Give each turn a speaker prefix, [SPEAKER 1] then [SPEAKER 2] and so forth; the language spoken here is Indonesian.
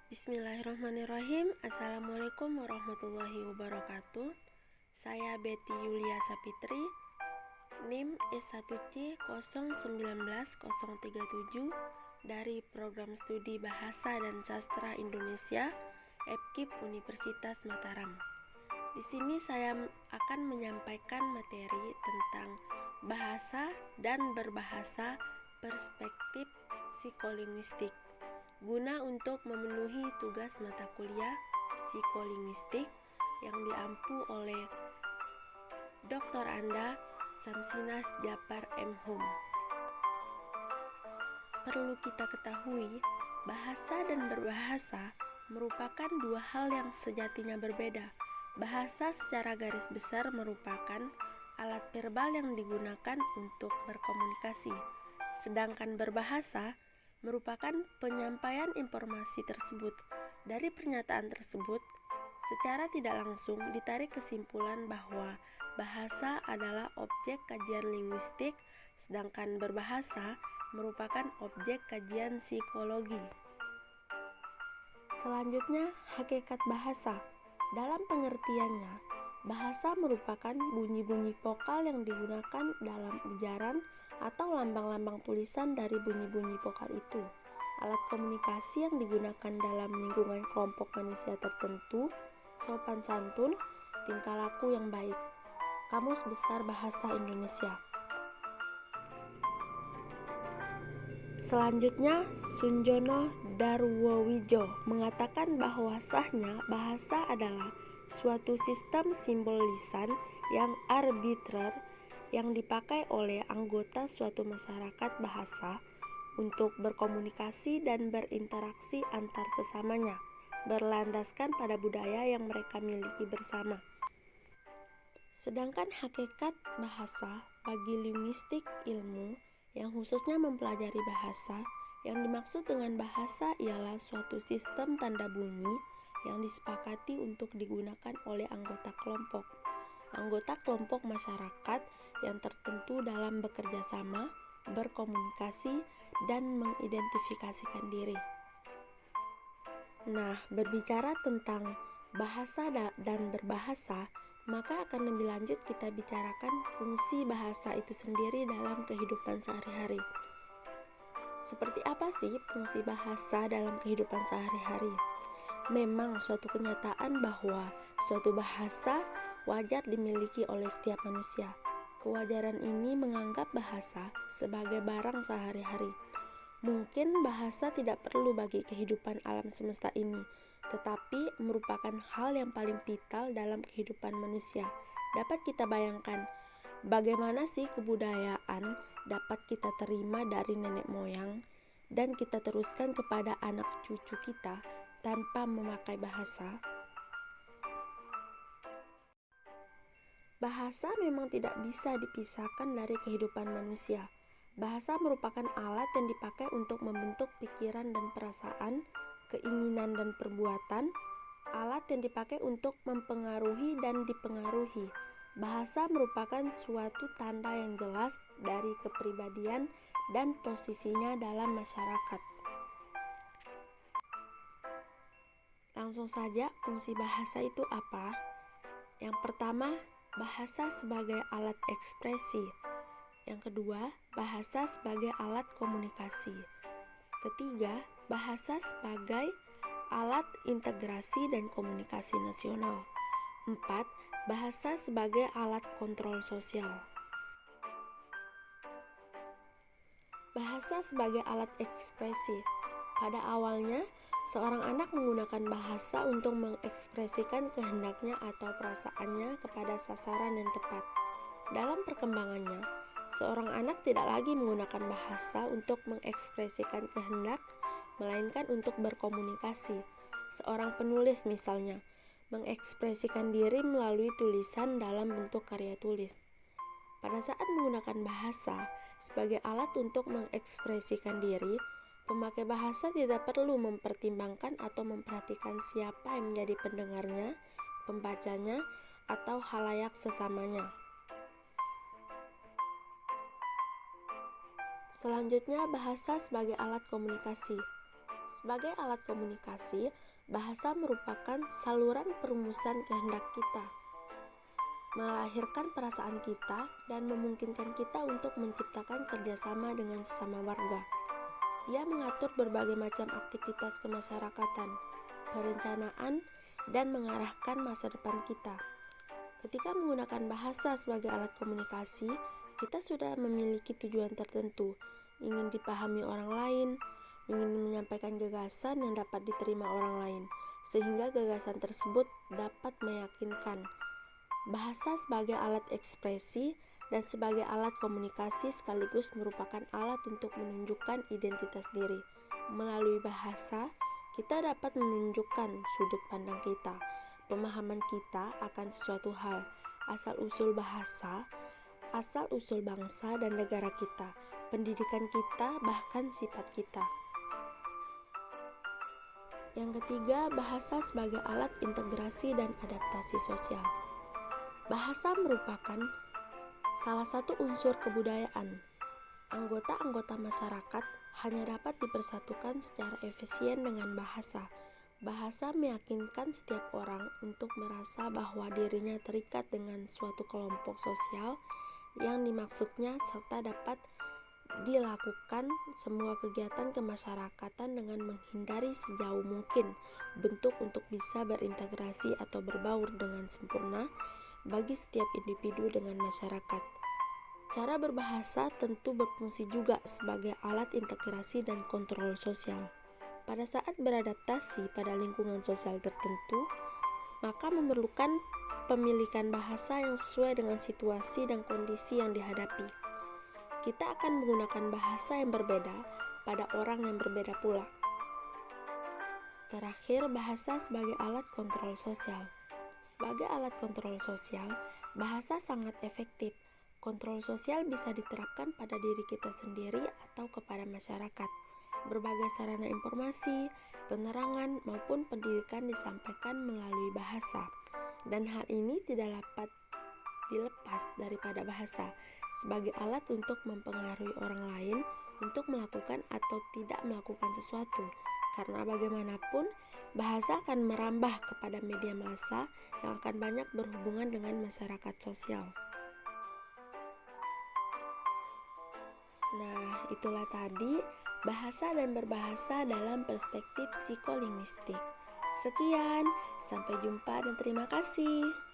[SPEAKER 1] Bismillahirrahmanirrahim. Assalamualaikum warahmatullahi wabarakatuh. Saya Betty Yulia Sapitri, NIM S1C019-037 dari Program Studi Bahasa dan Sastra Indonesia FKIP Universitas Mataram. Di sini saya akan menyampaikan materi tentang bahasa dan berbahasa perspektif psikolinguistik guna untuk memenuhi tugas mata kuliah psikolinguistik yang diampu oleh Dr. Anda Samsinas Djapar M.Hum. Perlu kita ketahui, bahasa dan berbahasa merupakan dua hal yang sejatinya berbeda. Bahasa secara garis besar merupakan alat verbal yang digunakan untuk berkomunikasi, sedangkan berbahasa merupakan penyampaian informasi tersebut. Dari pernyataan tersebut, secara tidak langsung ditarik kesimpulan bahwa bahasa adalah objek kajian linguistik, sedangkan berbahasa merupakan objek kajian psikologi. Selanjutnya, hakikat bahasa. Dalam pengertiannya, bahasa merupakan bunyi-bunyi vokal yang digunakan dalam ujaran atau lambang-lambang tulisan dari bunyi-bunyi vokal itu. Alat komunikasi yang digunakan dalam lingkungan kelompok manusia tertentu, sopan santun, tingkah laku yang baik. Kamus Besar Bahasa Indonesia. Selanjutnya, Sunjono Darwowijo mengatakan bahwa sahnya bahasa adalah suatu sistem simbol lisan yang arbitrer yang dipakai oleh anggota suatu masyarakat bahasa untuk berkomunikasi dan berinteraksi antar sesamanya, berlandaskan pada budaya yang mereka miliki bersama. Sedangkan hakikat bahasa bagi linguistik ilmu yang khususnya mempelajari bahasa, yang dimaksud dengan bahasa ialah suatu sistem tanda bunyi yang disepakati untuk digunakan oleh anggota kelompok masyarakat yang tertentu dalam bekerja sama, berkomunikasi, dan mengidentifikasikan diri. Nah, berbicara tentang bahasa dan berbahasa, maka akan lebih lanjut kita bicarakan fungsi bahasa itu sendiri dalam kehidupan sehari-hari. Seperti apa sih fungsi bahasa dalam kehidupan sehari-hari? Memang suatu kenyataan bahwa suatu bahasa wajar dimiliki oleh setiap manusia. Kewajaran ini menganggap bahasa sebagai barang sehari-hari. Mungkin bahasa tidak perlu bagi kehidupan alam semesta ini, tetapi merupakan hal yang paling vital dalam kehidupan manusia. Dapat kita bayangkan, bagaimana sih kebudayaan dapat kita terima dari nenek moyang dan kita teruskan kepada anak cucu kita tanpa memakai bahasa? Bahasa memang tidak bisa dipisahkan dari kehidupan manusia. Bahasa merupakan alat yang dipakai untuk membentuk pikiran dan perasaan, keinginan dan perbuatan, alat yang dipakai untuk mempengaruhi dan dipengaruhi. Bahasa merupakan suatu tanda yang jelas dari kepribadian dan posisinya dalam masyarakat. Langsung saja, fungsi bahasa itu apa? Yang pertama, bahasa sebagai alat ekspresi. Yang kedua, bahasa sebagai alat komunikasi. Ketiga, bahasa sebagai alat integrasi dan komunikasi nasional. 4. Bahasa sebagai alat kontrol sosial. Bahasa sebagai alat ekspresi. Pada awalnya, seorang anak menggunakan bahasa untuk mengekspresikan kehendaknya atau perasaannya kepada sasaran yang tepat. Dalam perkembangannya, seorang anak tidak lagi menggunakan bahasa untuk mengekspresikan kehendak, melainkan untuk berkomunikasi. Seorang penulis misalnya, mengekspresikan diri melalui tulisan dalam bentuk karya tulis. Pada saat menggunakan bahasa sebagai alat untuk mengekspresikan diri, pemakai bahasa tidak perlu mempertimbangkan atau memperhatikan siapa yang menjadi pendengarnya, pembacanya, atau halayak sesamanya. Selanjutnya, bahasa sebagai alat komunikasi. Sebagai alat komunikasi, bahasa merupakan saluran perumusan kehendak kita, melahirkan perasaan kita, dan memungkinkan kita untuk menciptakan kerjasama dengan sesama warga. Ia mengatur berbagai macam aktivitas kemasyarakatan, perencanaan, dan mengarahkan masa depan kita. Ketika menggunakan bahasa sebagai alat komunikasi, kita sudah memiliki tujuan tertentu, ingin dipahami orang lain, ingin menyampaikan gagasan yang dapat diterima orang lain, sehingga gagasan tersebut dapat meyakinkan. Bahasa sebagai alat ekspresi dan sebagai alat komunikasi sekaligus merupakan alat untuk menunjukkan identitas diri. Melalui bahasa, kita dapat menunjukkan sudut pandang kita, pemahaman kita akan sesuatu hal, asal-usul bahasa, asal-usul bangsa dan negara kita, pendidikan kita, bahkan sifat kita. Yang ketiga, bahasa sebagai alat integrasi dan adaptasi sosial. Bahasa merupakan salah satu unsur kebudayaan. Anggota-anggota masyarakat hanya dapat dipersatukan secara efisien dengan bahasa. Bahasa meyakinkan setiap orang untuk merasa bahwa dirinya terikat dengan suatu kelompok sosial yang dimaksudnya serta dapat dilakukan semua kegiatan kemasyarakatan dengan menghindari sejauh mungkin bentuk untuk bisa berintegrasi atau berbaur dengan sempurna bagi setiap individu dengan masyarakat. Cara berbahasa tentu berfungsi juga sebagai alat integrasi dan kontrol sosial. Pada saat beradaptasi pada lingkungan sosial tertentu, maka memerlukan pemilikan bahasa yang sesuai dengan situasi dan kondisi yang dihadapi. Kita akan menggunakan bahasa yang berbeda pada orang yang berbeda pula. Terakhir, bahasa sebagai alat kontrol sosial. Sebagai alat kontrol sosial, bahasa sangat efektif. Kontrol sosial bisa diterapkan pada diri kita sendiri atau kepada masyarakat. Berbagai sarana informasi, penerangan, maupun pendidikan disampaikan melalui bahasa. Dan hal ini tidak dapat dilepas daripada bahasa sebagai alat untuk mempengaruhi orang lain untuk melakukan atau tidak melakukan sesuatu. Karena bagaimanapun, bahasa akan merambah kepada media massa yang akan banyak berhubungan dengan masyarakat sosial. Nah, itulah tadi bahasa dan berbahasa dalam perspektif psikolinguistik. Sekian, sampai jumpa dan terima kasih.